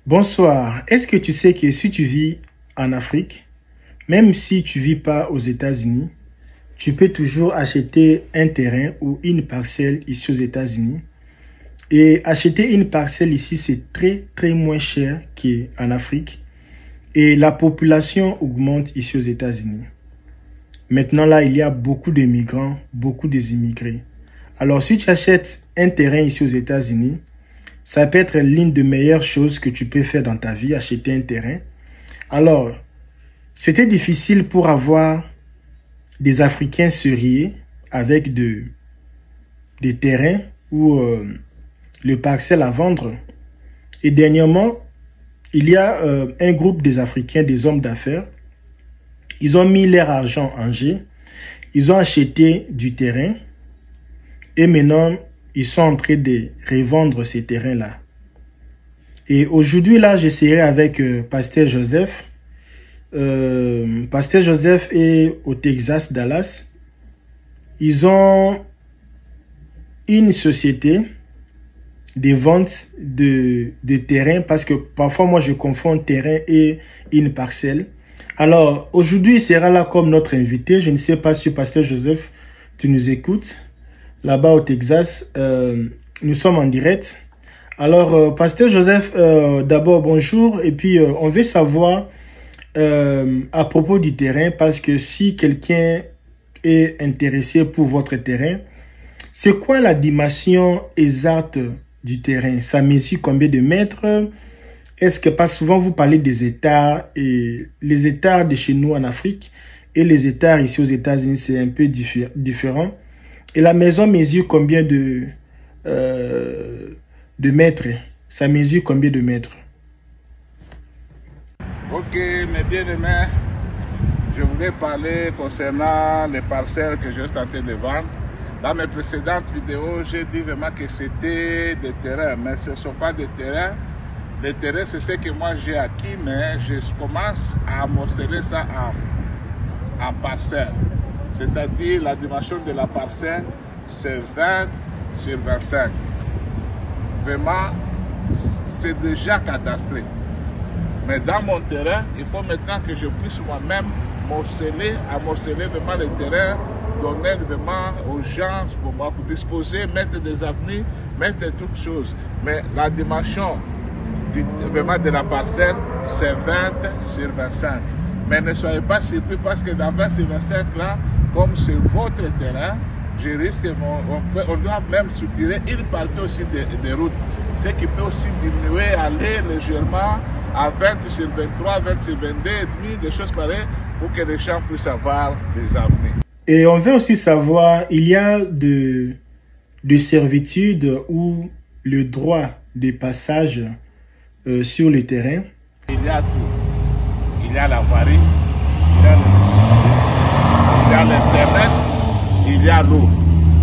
Bonsoir. Est-ce que tu sais que si tu vis en Afrique, même si tu vis pas aux États-Unis, tu peux toujours acheter un terrain ou une parcelle ici aux États-Unis. Et acheter une parcelle ici, c'est très moins cher qu'en Afrique. Et la population augmente ici aux États-Unis. Maintenant là, il y a beaucoup de migrants, beaucoup d'immigrés. Alors si tu achètes un terrain ici aux États-Unis, ça peut être l'une des meilleures choses que tu peux faire dans ta vie, acheter un terrain. Alors, c'était difficile pour avoir des Africains seriés avec des terrains ou le parcelle à vendre. Et dernièrement, il y a un groupe des Africains, des hommes d'affaires. Ils ont mis leur argent en jeu. Ils ont acheté du terrain. Et maintenant, ils sont en train de revendre ces terrains-là. Et aujourd'hui, là, je serai avec Pasteur Joseph. Pasteur Joseph est au Texas, Dallas. Ils ont une société de vente de terrain parce que parfois, moi, je confonds terrain et une parcelle. Alors, aujourd'hui, il sera là comme notre invité. Je ne sais pas si Pasteur Joseph, tu nous écoutes. Là-bas au Texas, nous sommes en direct. Alors, Pasteur Joseph, d'abord, bonjour. Et puis, on veut savoir à propos du terrain, parce que si quelqu'un est intéressé pour votre terrain, c'est quoi la dimension exacte du terrain? Ça mesure combien de mètres? Est-ce que, pas souvent, vous parlez des hectares, et les hectares de chez nous en Afrique et les hectares ici aux États-Unis, c'est un peu différent. Et la maison mesure combien de mètres? Ça mesure combien de mètres? Ok, mes bien-aimés, je voulais parler concernant les parcelles que je suis en train de vendre. Dans mes précédentes vidéos, j'ai dit vraiment que c'était des terrains, mais ce ne sont pas des terrains. Les terrains, c'est ce que moi j'ai acquis, mais je commence à morceler ça en parcelles. C'est-à-dire la dimension de la parcelle, c'est 20 sur 25. Vraiment, c'est déjà cadastré. Mais dans mon terrain, il faut maintenant que je puisse moi-même morceler vraiment le terrain, donner vraiment aux gens pour disposer, mettre des avenues, mettre toutes choses. Mais la dimension vraiment de la parcelle, c'est 20 sur 25. Mais ne soyez pas surpris parce que dans 20 sur 25 là, comme c'est votre terrain, je risque, on doit même soutirer une partie aussi des routes. Ce qui peut aussi diminuer, aller légèrement à 20 sur 23, 20 sur 22, et demi, des choses pareilles, pour que les gens puissent avoir des avenues. Et on veut aussi savoir, il y a de servitude ou le droit de passage sur le terrain? Il y a tout. Il y a la varie, il y a l'Internet, il y a l'eau.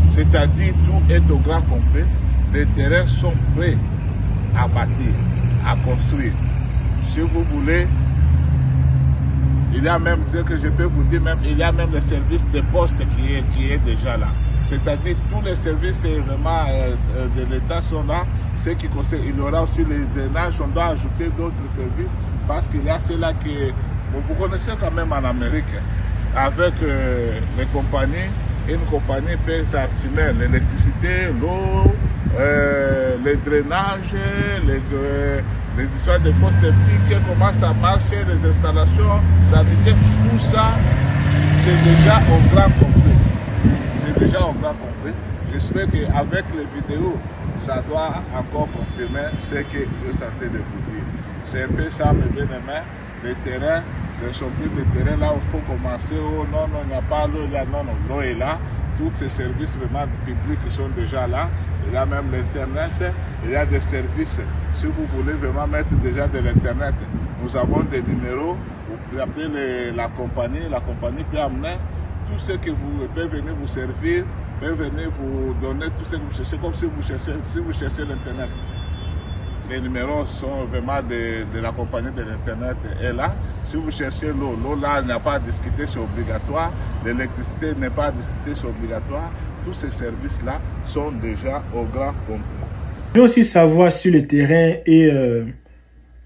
C'est-à-dire tout est au grand complet. Les terrains sont prêts à bâtir, à construire. Si vous voulez, il y a même ce que je peux vous dire, même, il y a même le service de poste qui est déjà là. C'est-à-dire tous les services vraiment de l'État sont là. Ce qui concerne, il y aura aussi les drainages, on doit ajouter d'autres services parce qu'il y a ceux-là que vous connaissez quand même en Amérique. Avec les compagnies, une compagnie peut s'assumer l'électricité, l'eau, les drainages, les histoires de fosses septiques, comment ça marche, les installations, tout ça, c'est déjà au grand complet. C'est déjà au grand complet. J'espère qu'avec les vidéos, ça doit encore confirmer ce que je suis en train de vous dire. C'est un peu ça, mes bien-aimés. Les terrains, ce ne sont plus des terrains là où il faut commencer. Oh non, non, il n'y a pas l'eau là. Non, non, l'eau est là. Tous ces services vraiment publics sont déjà là. Il y a même l'Internet. Il y a des services. Si vous voulez vraiment mettre déjà de l'Internet, nous avons des numéros. Vous appelez la compagnie peut amener tout ce que vous peut venir vous servir, peut venir vous donner tout ce que vous cherchez, comme si vous cherchez l'Internet. Les numéros sont vraiment de la compagnie de l'Internet est là. Si vous cherchez l'eau, l'eau là n'a pas à discuter, c'est obligatoire. L'électricité n'est pas à discuter, c'est obligatoire. Tous ces services-là sont déjà au grand complet. Je veux aussi savoir sur le terrain et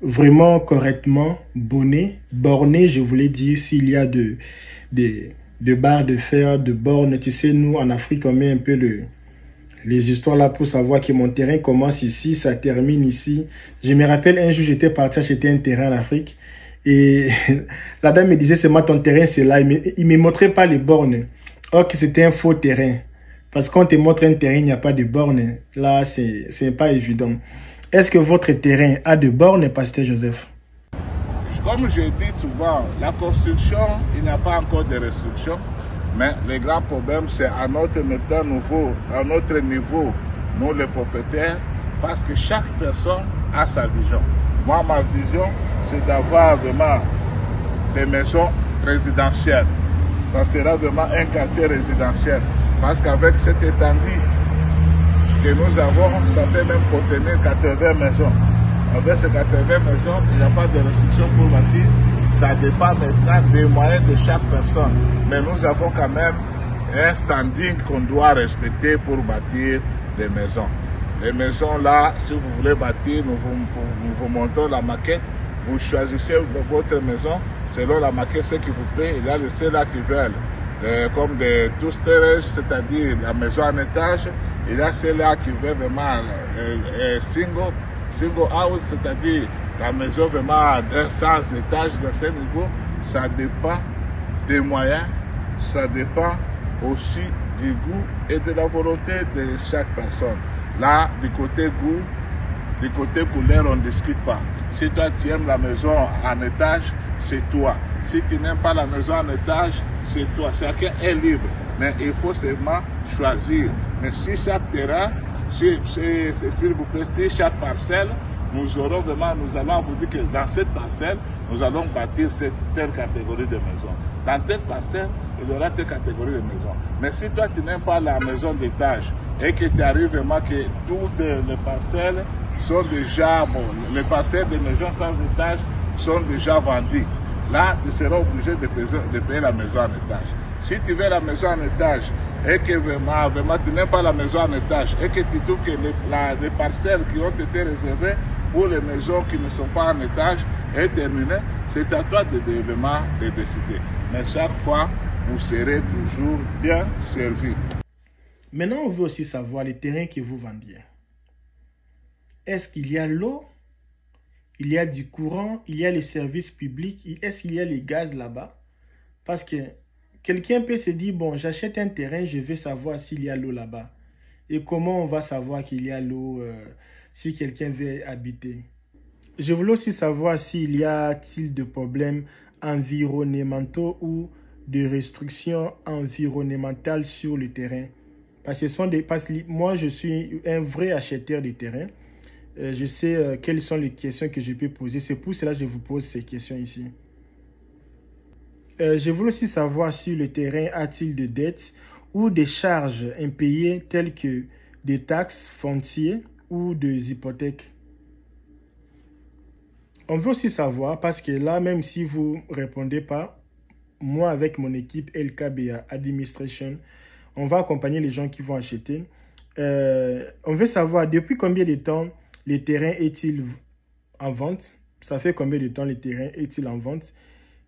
vraiment correctement borné, je voulais dire, s'il y a de barres de fer, de bornes. Tu sais, nous, en Afrique, on met un peu les histoires là pour savoir que mon terrain commence ici, ça termine ici. Je me rappelle, un jour, j'étais parti acheter un terrain en Afrique et la dame me disait, c'est moi ton terrain, c'est là. Il me montrait pas les bornes. Or que c'était un faux terrain. Parce qu'on te montre un terrain, il n'y a pas de bornes. Là, c'est pas évident. Est-ce que votre terrain a de bornes, Pasteur Joseph? Comme je dis souvent, la construction, il n'y a pas encore de restrictions. Mais le grand problème, c'est à notre niveau, nous les propriétaires, parce que chaque personne a sa vision. Moi, ma vision, c'est d'avoir vraiment des maisons résidentielles. Ça sera vraiment un quartier résidentiel. Parce qu'avec cette étendue que nous avons, ça peut même contenir 80 maisons. Avec ces 80 maisons, il n'y a pas de restriction pour bâtir. Ça dépend maintenant des moyens de chaque personne. Mais nous avons quand même un standing qu'on doit respecter pour bâtir des maisons. Les maisons là, si vous voulez bâtir, nous vous montrons la maquette. Vous choisissez votre maison selon la maquette, ce qui vous plaît. Il y a ceux-là qui veulent, comme des two-stories, c'est-à-dire la maison en étage. Il y a ceux-là qui veulent vraiment single house, c'est-à-dire la maison vraiment d'un 100 étages dans ce niveau. Ça dépend des moyens, ça dépend aussi du goût et de la volonté de chaque personne. Là, du côté goût, du côté couleur, on ne discute pas. Si toi tu aimes la maison en étage, c'est toi. Si tu n'aimes pas la maison en étage, c'est toi. Chacun est libre. Mais il faut seulement choisir. Mais si chaque terrain, s'il vous plaît, si chaque parcelle, nous allons vous dire que dans cette parcelle, nous allons bâtir telle catégorie de maisons. Dans telle parcelle, il y aura telle catégorie de maisons. Mais si toi, tu n'aimes pas la maison d'étage et que tu arrives vraiment que toutes les parcelles sont déjà, les parcelles de maisons sans étage sont déjà vendues. Là, tu seras obligé de payer la maison en étage. Si tu veux la maison en étage et que vraiment tu n'aimes pas la maison en étage et que tu trouves que les parcelles qui ont été réservées pour les maisons qui ne sont pas en étage est terminée, c'est à toi de décider. Mais chaque fois, vous serez toujours bien servi. Maintenant, on veut aussi savoir les terrains que vous vendiez. Est-ce qu'il y a l'eau? Il y a du courant? Il y a les services publics? Est-ce qu'il y a les gaz là-bas? Parce que quelqu'un peut se dire, bon, j'achète un terrain, je veux savoir s'il y a l'eau là-bas. Et comment on va savoir qu'il y a l'eau si quelqu'un veut habiter? Je voulais aussi savoir s'il y a-t-il de problèmes environnementaux ou de restrictions environnementales sur le terrain. Parce que moi, je suis un vrai acheteur de terrain. Je sais quelles sont les questions que je peux poser. C'est pour cela que je vous pose ces questions ici. Je voulais aussi savoir si le terrain a-t-il des dettes ou des charges impayées telles que des taxes foncières ou des hypothèques. On veut aussi savoir, parce que là, même si vous ne répondez pas, moi avec mon équipe LKBA Administration, on va accompagner les gens qui vont acheter. On veut savoir depuis combien de temps le terrain est-il en vente. Ça fait combien de temps le terrain est-il en vente.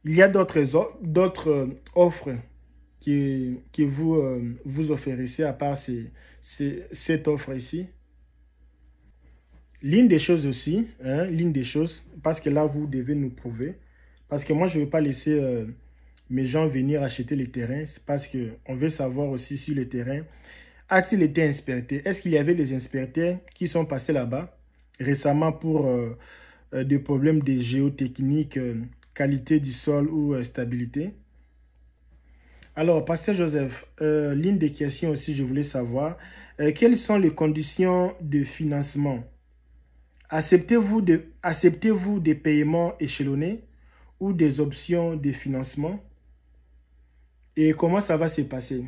Il y a d'autres offres que vous offrissez à part cette offre ici. L'une des choses aussi, parce que là, vous devez nous prouver. Parce que moi, je ne vais pas laisser mes gens venir acheter les terrains. C'est parce qu'on veut savoir aussi si le terrain a-t-il été inspecté. Est-ce qu'il y avait des inspecteurs qui sont passés là-bas récemment pour des problèmes de géotechnique, qualité du sol ou stabilité? Alors, Pasteur Joseph, l'une des questions aussi, je voulais savoir, quelles sont les conditions de financement? Acceptez-vous des paiements échelonnés ou des options de financement? Et comment ça va se passer?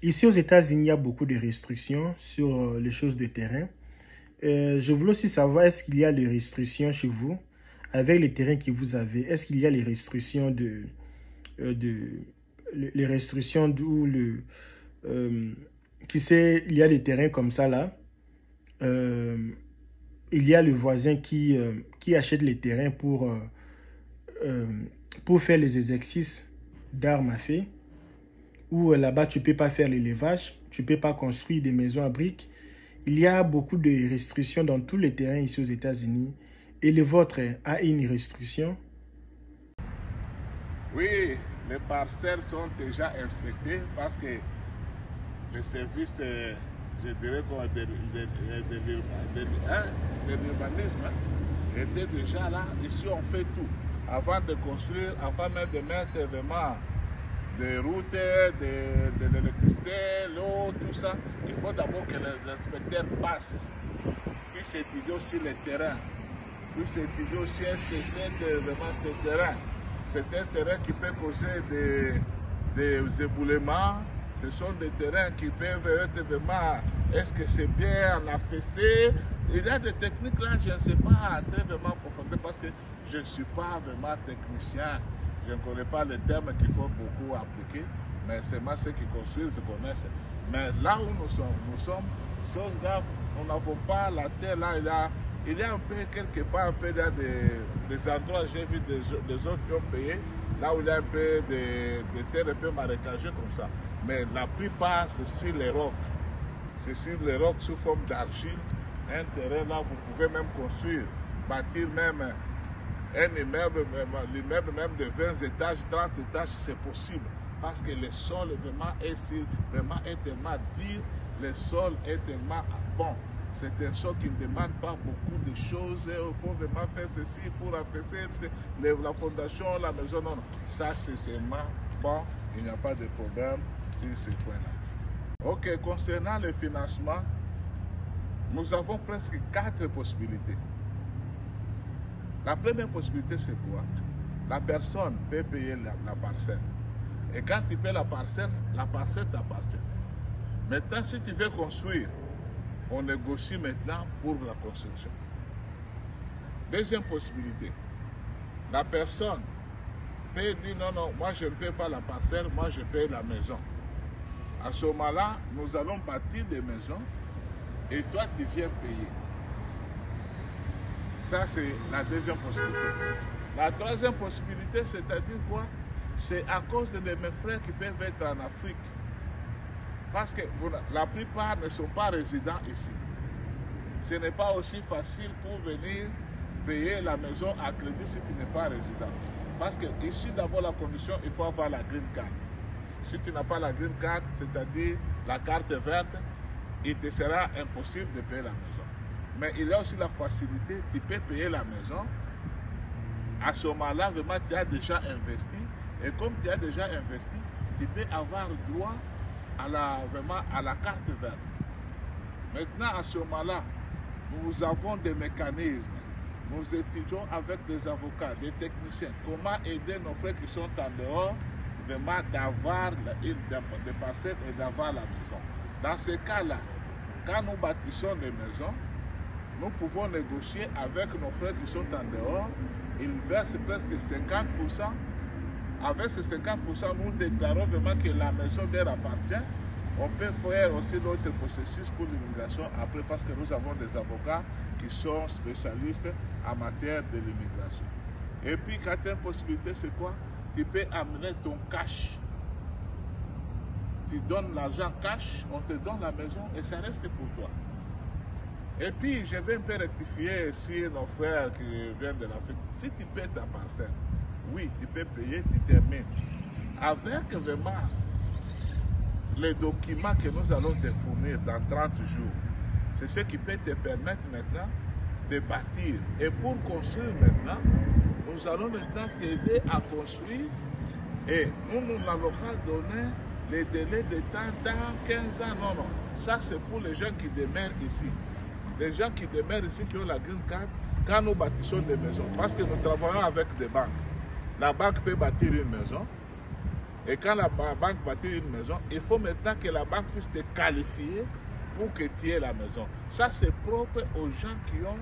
Ici aux États-Unis, il y a beaucoup de restrictions sur les choses de terrain. Je voulais aussi savoir, est-ce qu'il y a des restrictions chez vous avec les terrains que vous avez? Est-ce qu'il y a les restrictions il y a des terrains comme ça là. il y a le voisin qui achète les terrains pour faire les exercices d'armes à feu, où là-bas, tu ne peux pas faire l'élevage, tu ne peux pas construire des maisons à briques. Il y a beaucoup de restrictions dans tous les terrains ici aux États-Unis. Et le vôtre a une restriction? Oui, les parcelles sont déjà inspectées parce que les services, je dirais, de l'urbanisme étaient déjà là. Ici, on fait tout. Avant de construire, avant même de mettre vraiment des routes, de l'électricité, l'eau, tout ça, il faut d'abord que les inspecteurs passent, puissent étudier aussi les terrains, puissent étudier aussi est-ce que c'est vraiment ce terrain. C'est un terrain qui peut causer des éboulements. Ce sont des terrains qui peuvent être vraiment, est-ce que c'est bien en affaissé? Il y a des techniques là, je ne sais pas entrer vraiment profondément parce que je ne suis pas vraiment technicien. Je ne connais pas les termes qu'il faut beaucoup appliquer, mais c'est moi ceux qui construisent, connaissent. Mais là où nous sommes, chose grave, nous n'avons pas la terre là, il y a un peu quelque part, un peu, il y a des endroits, j'ai vu des autres qui ont payé, là où il y a un peu de terre un peu marécageux comme ça. Mais la plupart, c'est sur les rocs. C'est sur les rocs sous forme d'argile. Un terrain là, vous pouvez même construire, bâtir même un immeuble, l'immeuble même de 20 étages, 30 étages, c'est possible. Parce que le sol vraiment est tellement dur, le sol est tellement bon. C'est un sol qui ne demande pas beaucoup de choses. Il faut vraiment faire ceci pour affaisser la fondation, la maison. Non, non. Ça, c'est tellement bon. Il n'y a pas de problème sur ce point-là. OK, concernant le financement, nous avons presque 4 possibilités. La première possibilité, c'est quoi? La personne peut payer la parcelle. Et quand tu payes la parcelle t'appartient. Maintenant, si tu veux construire, on négocie maintenant pour la construction. Deuxième possibilité, la personne peut dire non, non, moi je ne paye pas la parcelle, moi je paye la maison. À ce moment-là, nous allons bâtir des maisons et toi tu viens payer. Ça, c'est la deuxième possibilité. La troisième possibilité, c'est-à-dire quoi? C'est à cause de mes frères qui peuvent être en Afrique. Parce que la plupart ne sont pas résidents ici. Ce n'est pas aussi facile pour venir payer la maison à crédit si tu n'es pas résident. Parce que ici, d'abord, la condition, il faut avoir la green card. Si tu n'as pas la green card, c'est-à-dire la carte verte, il te sera impossible de payer la maison. Mais il y a aussi la facilité, tu peux payer la maison. À ce moment-là, vraiment, tu as déjà investi. Et comme tu as déjà investi, tu peux avoir droit à la carte verte. Maintenant, à ce moment-là, nous avons des mécanismes. Nous étudions avec des avocats, des techniciens, comment aider nos frères qui sont en dehors, vraiment d'avoir des parcelles et d'avoir la maison. Dans ce cas-là, quand nous bâtissons des maisons, nous pouvons négocier avec nos frères qui sont en dehors. Ils versent presque 50%. Avec ces 50%, nous déclarons vraiment que la maison leur appartient. On peut faire aussi d'autres processus pour l'immigration après parce que nous avons des avocats qui sont spécialistes en matière de l'immigration. Et puis, quatrième possibilité, c'est quoi? Tu peux amener ton cash. Tu donnes l'argent cash, on te donne la maison et ça reste pour toi. Et puis, je vais un peu rectifier ici nos frères qui viennent de l'Afrique. Si tu payes ta parcelle, oui, tu peux payer, tu termines. Avec vraiment les documents que nous allons te fournir dans 30 jours, c'est ce qui peut te permettre maintenant de bâtir. Et pour construire maintenant, nous allons maintenant t'aider à construire. Et nous n'allons pas donner les délais de temps dans 15 ans. Non, non. Ça, c'est pour les gens qui demeurent ici. Les gens qui demeurent ici, qui ont la green card, quand nous bâtissons des maisons. Parce que nous travaillons avec des banques. La banque peut bâtir une maison. Et quand la banque bâtit une maison, il faut maintenant que la banque puisse te qualifier pour que tu aies la maison. Ça, c'est propre aux gens qui ont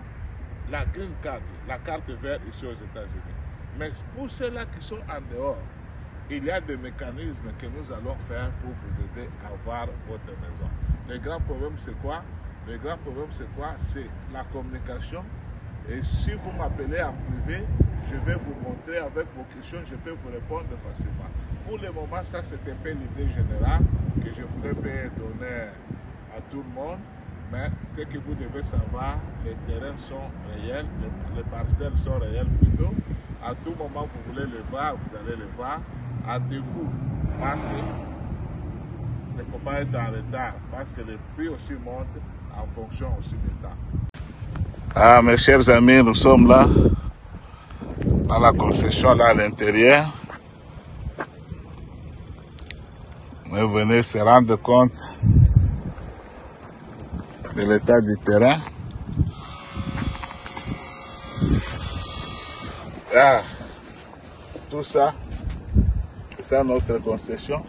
la green card, la carte verte ici aux États-Unis. Mais pour ceux-là qui sont en dehors, il y a des mécanismes que nous allons faire pour vous aider à avoir votre maison. Le grand problème, c'est quoi? Le grand problème, c'est quoi? C'est la communication. Et si vous m'appelez en privé, je vais vous montrer avec vos questions, je peux vous répondre facilement. Pour le moment, ça c'est un peu l'idée générale que je voulais donner à tout le monde. Mais ce que vous devez savoir, les terrains sont réels, les parcelles sont réelles plutôt. À tout moment, vous voulez les voir, vous allez les voir. Hâtez-vous, parce qu'il ne faut pas être en retard, parce que les prix aussi montent en fonction aussi du temps. Ah, mes chers amis, nous sommes là, dans la concession, là à l'intérieur. Vous venez se rendre compte de l'état du terrain. Ah, tout ça, c'est ça notre concession.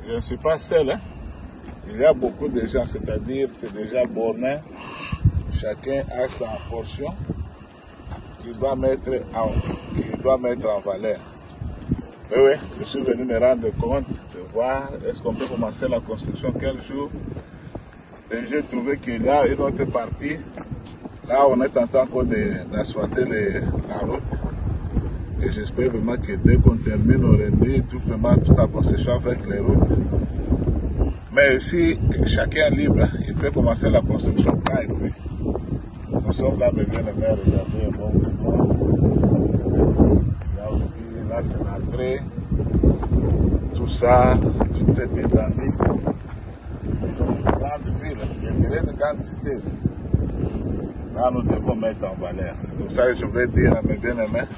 Je ne suis pas seul, hein. Il y a beaucoup de gens, c'est-à-dire c'est déjà borné. Chacun a sa portion qu'il doit mettre en valeur. Oui, je suis venu me rendre compte de voir est-ce qu'on peut commencer la construction quel jour. Et j'ai trouvé qu'il y a une autre partie. Là, on est en train encore d'asphalter la route. Et j'espère vraiment que dès qu'on termine, on réunit toute la concession avec les routes. Mais si chacun est libre, il peut commencer la construction quand il veut. Nous sommes là, mes bien-aimés, regardez, là c'est l'entrée, tout ça, toute cette étendue. C'est une grande ville, je dirais une grande cité ici. Là, nous devons mettre en valeur. C'est pour ça que je vais dire à mes bien-aimés,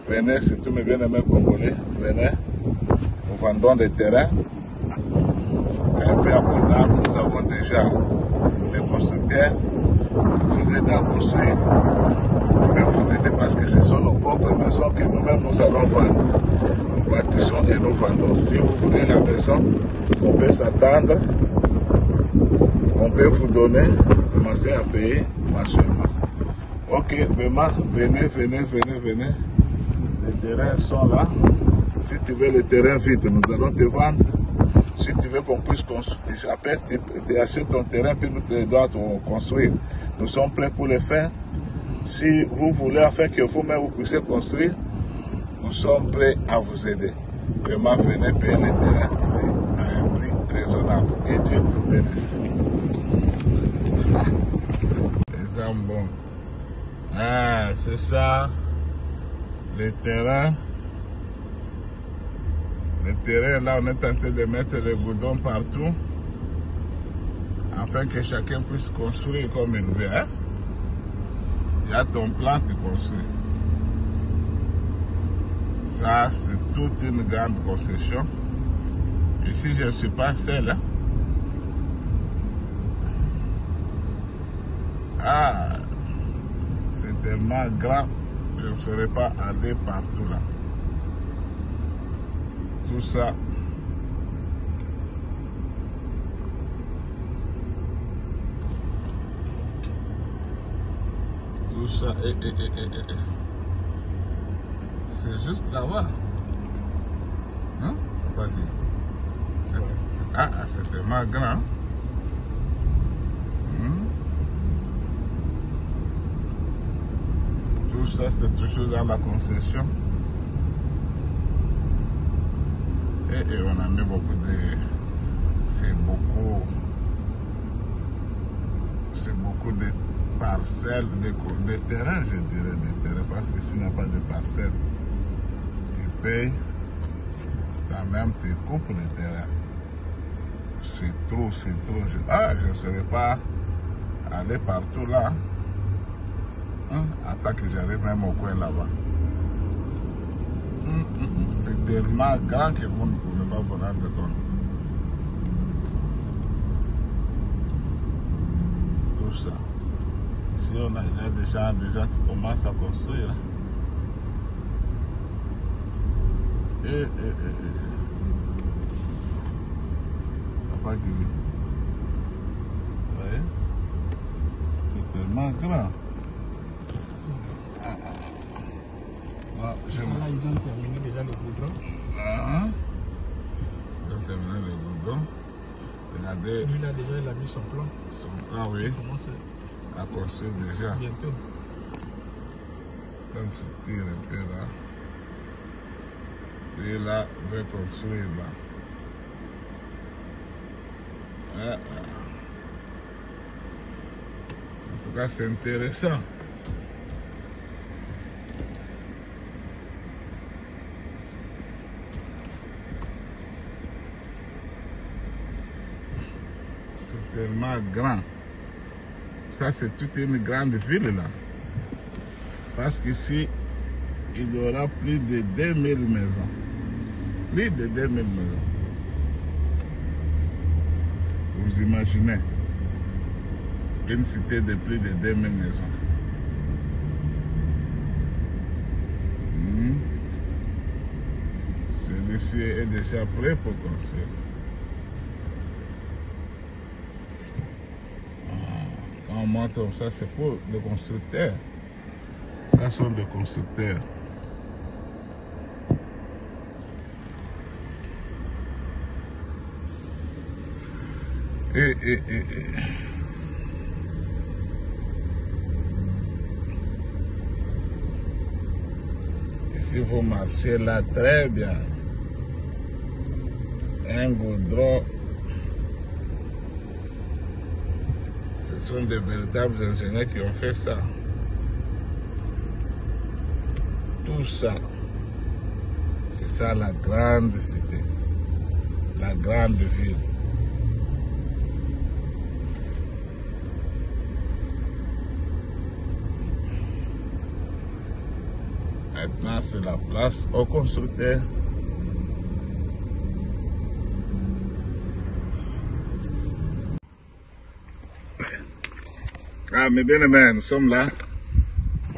venez, surtout mes bien-aimés congolais, venez, nous vendons des terrains un peu abordables. Nous avons déjà des constructeurs qui vous aident à construire. On peut vous aider parce que ce sont nos propres maisons que nous-mêmes nous allons vendre. Nous bâtissons et nous vendons. Si vous voulez la maison, on peut s'attendre, on peut vous donner, commencer à payer mensuellement. Ok, vraiment, venez. Les terrains sont là. Si tu veux le terrain vite, nous allons te vendre. Si tu veux qu'on puisse construire, après tu achètes ton terrain puis nous te devons construire. Nous sommes prêts pour le faire. Si vous voulez afin que vous-même vous puissiez construire, nous sommes prêts à vous aider. Vraiment, venez payer les terrains ici à un prix raisonnable. Et Dieu vous bénisse. Les hommes bons. Ah, c'est ça. Les terrains. Les terrains, là, on est en train de mettre les goudrons partout. Afin que chacun puisse construire comme il veut. Hein? Tu as ton plan, tu construis. Ça, c'est toute une grande concession. Ici, je ne suis pas seul. Hein? Ah, c'est tellement grand, je ne serais pas allé partout là. Tout ça. Tout ça. C'est juste là-bas. Hein? On va dire. C'est tellement grand. Tout ça, c'est toujours dans la concession. Et on a mis beaucoup de... C'est beaucoup de parcelles, de terrain, je dirais, des terrains, parce que s'il n'y a pas de parcelles, tu payes, toi-même tu coupes le terrain. C'est trop. Je ne serais pas allé partout là. Attends que j'arrive même au coin là-bas. C'est tellement grand que vous ne pouvez pas vous rendre compte. Tout ça. Ici, il y a des gens qui commencent à construire. Papa qui vit. Vous voyez? C'est tellement grand. Là, ils ont terminé déjà le goudron. Ils ont terminé le goudron. Regardez. Lui, là, déjà, il a mis son plan. Ah oui, On commence à construire déjà. bientôt. Comme se tire un peu là. Et là, on va construire là. Ah, ah. En tout cas, c'est intéressant. C'est tellement grand. Ça, c'est toute une grande ville là. Parce qu'ici, il y aura plus de 2000 maisons. Plus de 2000 maisons. Vous imaginez une cité de plus de 2000 maisons. Celui-ci est déjà prêt pour construire. Quand on montre comme ça, c'est pour les constructeurs. Ça sont des constructeurs. Ici, vous marchez là très bien. Un goudron. Ce sont des véritables ingénieurs qui ont fait ça. Tout ça, c'est ça la grande cité, la grande ville. Maintenant, c'est la place aux constructeurs. Ah, mes bien-aimés, nous sommes là.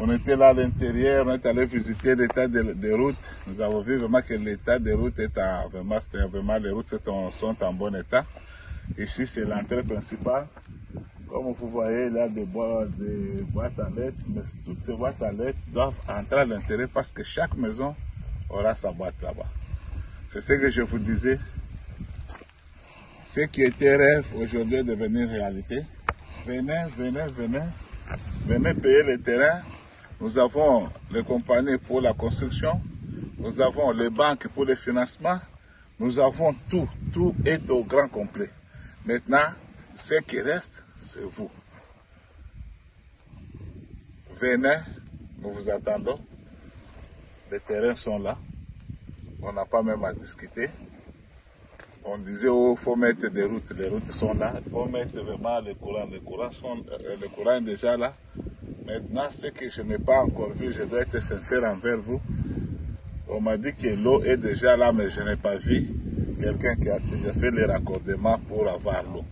On était là à l'intérieur, on est allé visiter l'état des routes. Nous avons vu vraiment que l'état des routes est vraiment, les routes sont en bon état. Ici, c'est l'entrée principale. Comme vous voyez, il y a des boîtes à lettres, mais toutes ces boîtes à lettres doivent entrer à l'intérieur parce que chaque maison aura sa boîte là-bas. C'est ce que je vous disais. Ce qui était rêve aujourd'hui est devenu réalité. Venez, venez, venez. Venez payer le terrain. Nous avons les compagnies pour la construction. Nous avons les banques pour le financement. Nous avons tout. Tout est au grand complet. Maintenant, ce qui reste, c'est vous. Venez, nous vous attendons. Les terrains sont là. On n'a pas même à discuter. On disait, oh, il faut mettre des routes. Les routes sont là. Il faut mettre vraiment les courants. Le courant est déjà là. Maintenant, ce que je n'ai pas encore vu, je dois être sincère envers vous. On m'a dit que l'eau est déjà là, mais je n'ai pas vu quelqu'un qui a déjà fait les raccordements pour avoir l'eau.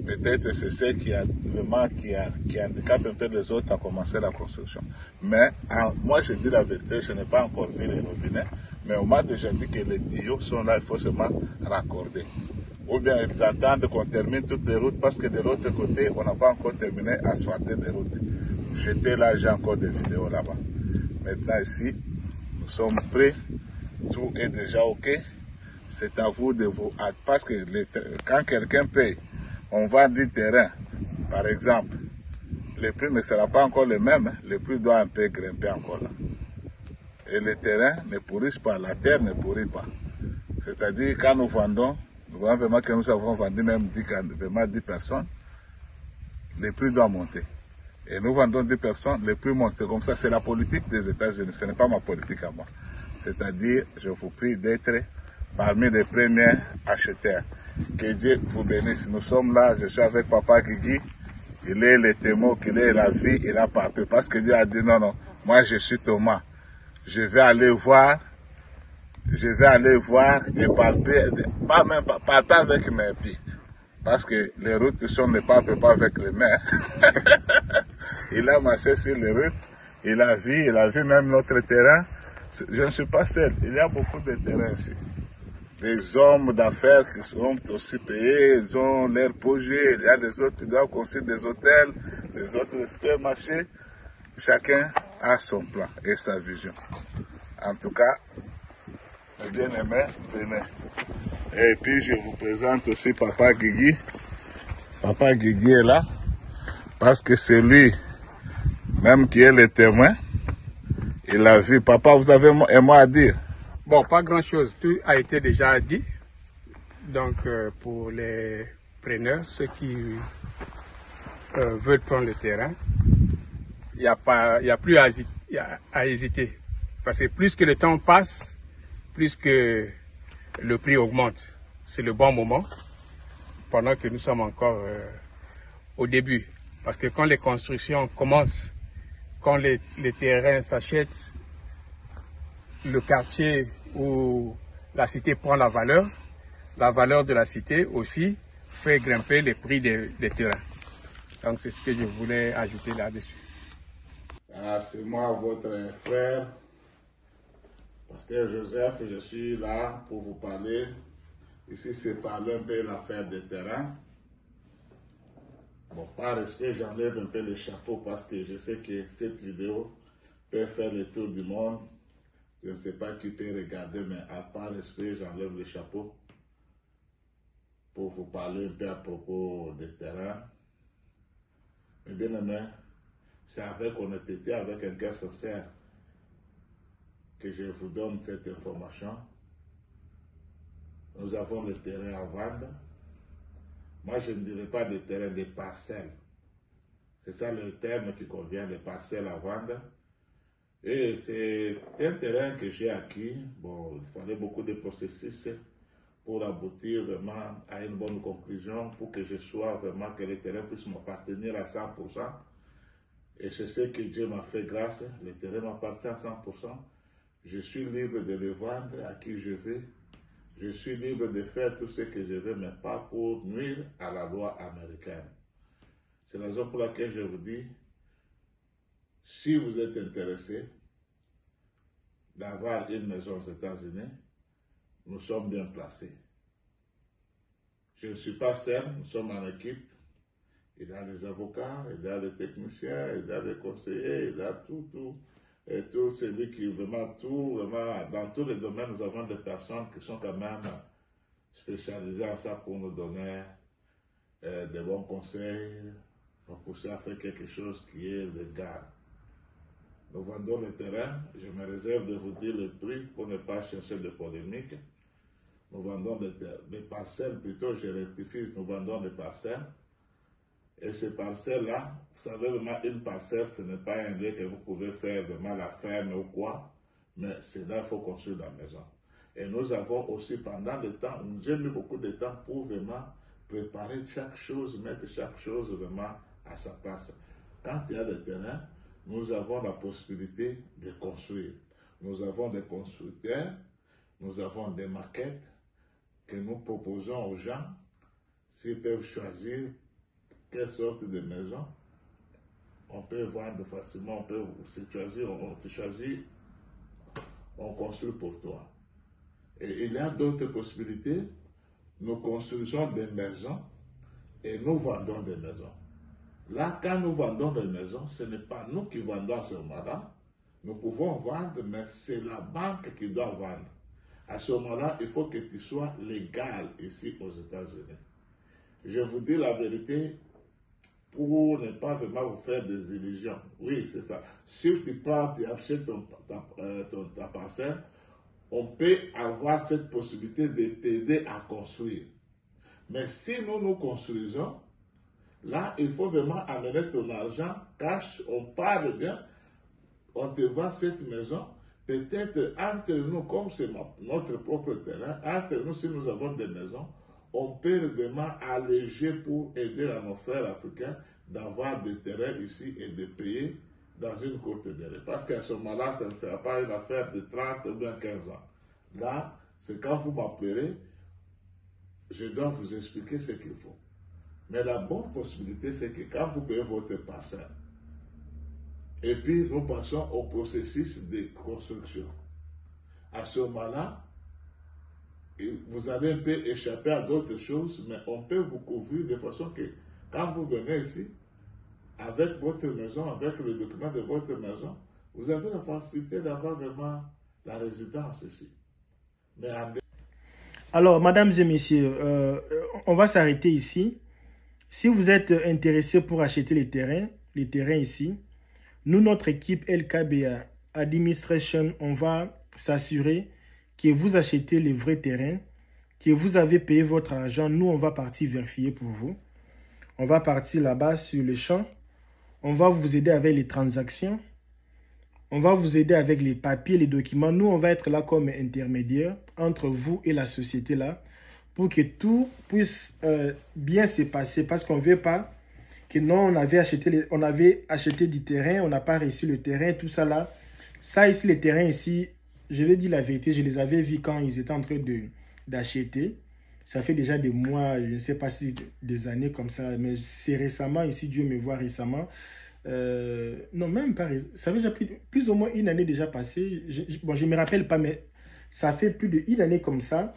Peut-être c'est ce qui handicape un peu les autres à commencer la construction. Mais moi, je dis la vérité, je n'ai pas encore vu les robinets, mais on m'a déjà dit que les tuyaux sont là, il faut seulement raccorder. Ou bien ils attendent qu'on termine toutes les routes parce que de l'autre côté, on n'a pas encore terminé d'asphalter des routes. J'étais là, j'ai encore des vidéos là-bas. Maintenant ici, nous sommes prêts, tout est déjà OK. C'est à vous de vous... Parce que quand quelqu'un paye, on vend du terrain, par exemple, le prix ne sera pas encore le même, le prix doit un peu grimper encore là. Et le terrain ne pourrit pas, la terre ne pourrit pas. C'est-à-dire quand nous vendons, nous voyons vraiment que nous avons vendu même 10 personnes, le prix doit monter. Et nous vendons 10 personnes, le prix monte. C'est comme ça, c'est la politique des États-Unis, ce n'est pas ma politique à moi. C'est-à-dire, je vous prie d'être parmi les premiers acheteurs. Que Dieu vous bénisse. Nous sommes là, je suis avec Papa Guigui. Il est le témoin, qu'il est la vie, il a parlé. Parce que Dieu a dit non, non, moi je suis Thomas. Je vais aller voir et palper, pas même palper avec mes pieds. Parce que les routes ne palpent pas avec les mains. Il a marché sur les routes, il a vu même notre terrain. Je ne suis pas seul, il y a beaucoup de terrains ici. Des hommes d'affaires qui sont aussi payés, ils ont leur projet, il y a des autres qui doivent construire des hôtels, des autres supermarchés. Chacun a son plan et sa vision. En tout cas, mes bien-aimés, venez. Et puis je vous présente aussi Papa Guigui. Papa Guigui est là, parce que c'est lui même qui est le témoin. Il a vu. Papa, vous avez un mot à dire? Bon, pas grand-chose. Tout a été déjà dit. Donc, pour les preneurs, ceux qui veulent prendre le terrain, il n'y a plus à hésiter. Parce que plus que le temps passe, plus que le prix augmente. C'est le bon moment, pendant que nous sommes encore au début. Parce que quand les constructions commencent, quand les terrains s'achètent, le quartier ou la cité prend la valeur de la cité aussi fait grimper les prix des terrains. Donc c'est ce que je voulais ajouter là-dessus. C'est moi, votre frère, Pasteur Joseph, je suis là pour vous parler. Ici, c'est parler un peu l'affaire des terrains. Bon, par respect, j'enlève un peu le chapeau parce que je sais que cette vidéo peut faire le tour du monde. Je ne sais pas qui peut regarder, mais par respect, j'enlève le chapeau pour vous parler un peu à propos des terrains. Mais bien aimé, c'est avec honnêteté, avec un cœur sincère que je vous donne cette information. Nous avons le terrain à vendre. Moi, je ne dirais pas des terrains, des parcelles. C'est ça le terme qui convient, les parcelles à vendre. Et c'est un terrain que j'ai acquis. Bon, il fallait beaucoup de processus pour aboutir vraiment à une bonne conclusion, pour que je sois vraiment, que le terrain puisse m'appartenir à 100%. Et c'est ce que Dieu m'a fait grâce. Le terrain m'appartient à 100%. Je suis libre de le vendre à qui je veux. Je suis libre de faire tout ce que je veux, mais pas pour nuire à la loi américaine. C'est la raison pour laquelle je vous dis, si vous êtes intéressé d'avoir une maison aux États-Unis, nous sommes bien placés. Je ne suis pas seul, nous sommes en équipe. Il y a des avocats, il y a des techniciens, il y a des conseillers, il y a tout. Et tout celui qui vraiment, dans tous les domaines, nous avons des personnes qui sont quand même spécialisées en ça pour nous donner des bons conseils, pour pousser à faire quelque chose qui est légal. Nous vendons le terrain, je me réserve de vous dire le prix pour ne pas chercher de polémique. Nous vendons des parcelles, plutôt je rectifie, nous vendons des parcelles. Et ces parcelles-là, vous savez vraiment, une parcelle, ce n'est pas un lieu que vous pouvez faire vraiment la ferme ou quoi, mais c'est là qu'il faut construire la maison. Et nous avons aussi pendant le temps, j'ai mis beaucoup de temps pour vraiment préparer chaque chose, mettre chaque chose vraiment à sa place. Quand il y a des terrains, nous avons la possibilité de construire. Nous avons des constructeurs, nous avons des maquettes que nous proposons aux gens s'ils peuvent choisir quelle sorte de maison. On peut vendre facilement, on peut choisir, on te choisit, on construit pour toi. Et il y a d'autres possibilités. Nous construisons des maisons et nous vendons des maisons. Là, quand nous vendons des maisons, ce n'est pas nous qui vendons à ce moment-là. Nous pouvons vendre, mais c'est la banque qui doit vendre. À ce moment-là, il faut que tu sois légal ici aux États-Unis. Je vous dis la vérité pour ne pas vraiment vous faire des illusions. Oui, c'est ça. Si tu pars, tu achètes ta parcelle, on peut avoir cette possibilité de t'aider à construire. Mais si nous construisons, là, il faut vraiment amener ton argent cash, on parle bien, on te vend cette maison, peut-être entre nous, comme c'est notre propre terrain, entre nous, si nous avons des maisons, on peut vraiment alléger pour aider à nos frères africains d'avoir des terrains ici et de payer dans une courte délai. Parce qu'à ce moment-là, ça ne sera pas une affaire de 30 ou bien 15 ans. Là, c'est quand vous m'appellerez, je dois vous expliquer ce qu'il faut. Mais la bonne possibilité, c'est que quand vous payez votre parcelle, et puis nous passons au processus de construction. À ce moment-là, vous allez un peu échapper à d'autres choses, mais on peut vous couvrir de façon que quand vous venez ici, avec votre maison, avec le document de votre maison, vous avez la facilité d'avoir vraiment la résidence ici. Alors, mesdames et messieurs, on va s'arrêter ici. Si vous êtes intéressé pour acheter les terrains ici, nous, notre équipe LKBA Administration, on va s'assurer que vous achetez les vrais terrains, que vous avez payé votre argent. Nous, on va partir vérifier pour vous. On va partir là-bas sur le champ. On va vous aider avec les transactions. On va vous aider avec les papiers, les documents. Nous, on va être là comme intermédiaire entre vous et la société là pour que tout puisse bien se passer. Parce qu'on ne veut pas que non, on avait acheté du terrain, on n'a pas reçu le terrain, tout ça là. Ça ici, les terrains ici, je vais dire la vérité, je les avais vus quand ils étaient en train d'acheter. Ça fait déjà des mois, je ne sais pas si des années comme ça, mais c'est récemment, ici, Dieu me voit récemment. Non, même pas, ça fait déjà plus ou moins une année déjà passée. Bon, je ne me rappelle pas, mais ça fait plus d'une année comme ça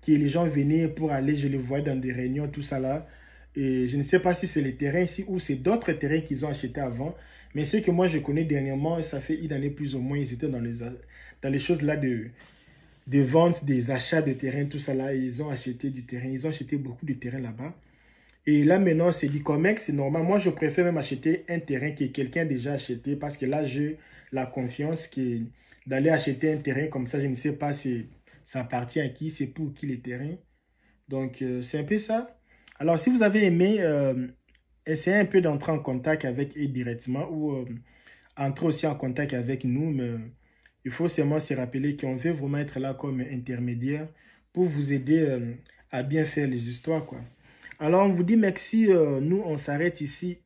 que les gens venaient pour aller, je les voyais dans des réunions, tout ça là. Et je ne sais pas si c'est les terrains ici ou c'est d'autres terrains qu'ils ont achetés avant. Mais ce que moi je connais dernièrement, ça fait une année plus ou moins, ils étaient dans les choses là de vente, des achats de terrain, tout ça là. Ils ont acheté du terrain, ils ont acheté beaucoup de terrain là-bas. Et là maintenant, c'est du COMEX, c'est normal. Moi, je préfère même acheter un terrain que quelqu'un a déjà acheté parce que là, j'ai la confiance d'aller acheter un terrain comme ça, je ne sais pas si ça appartient à qui, c'est pour qui les terrains. Donc, c'est un peu ça. Alors, si vous avez aimé, essayez un peu d'entrer en contact avec eux directement ou entrer aussi en contact avec nous. Mais il faut seulement se rappeler qu'on veut vraiment être là comme intermédiaire pour vous aider à bien faire les histoires, quoi. Alors, on vous dit merci. Nous, on s'arrête ici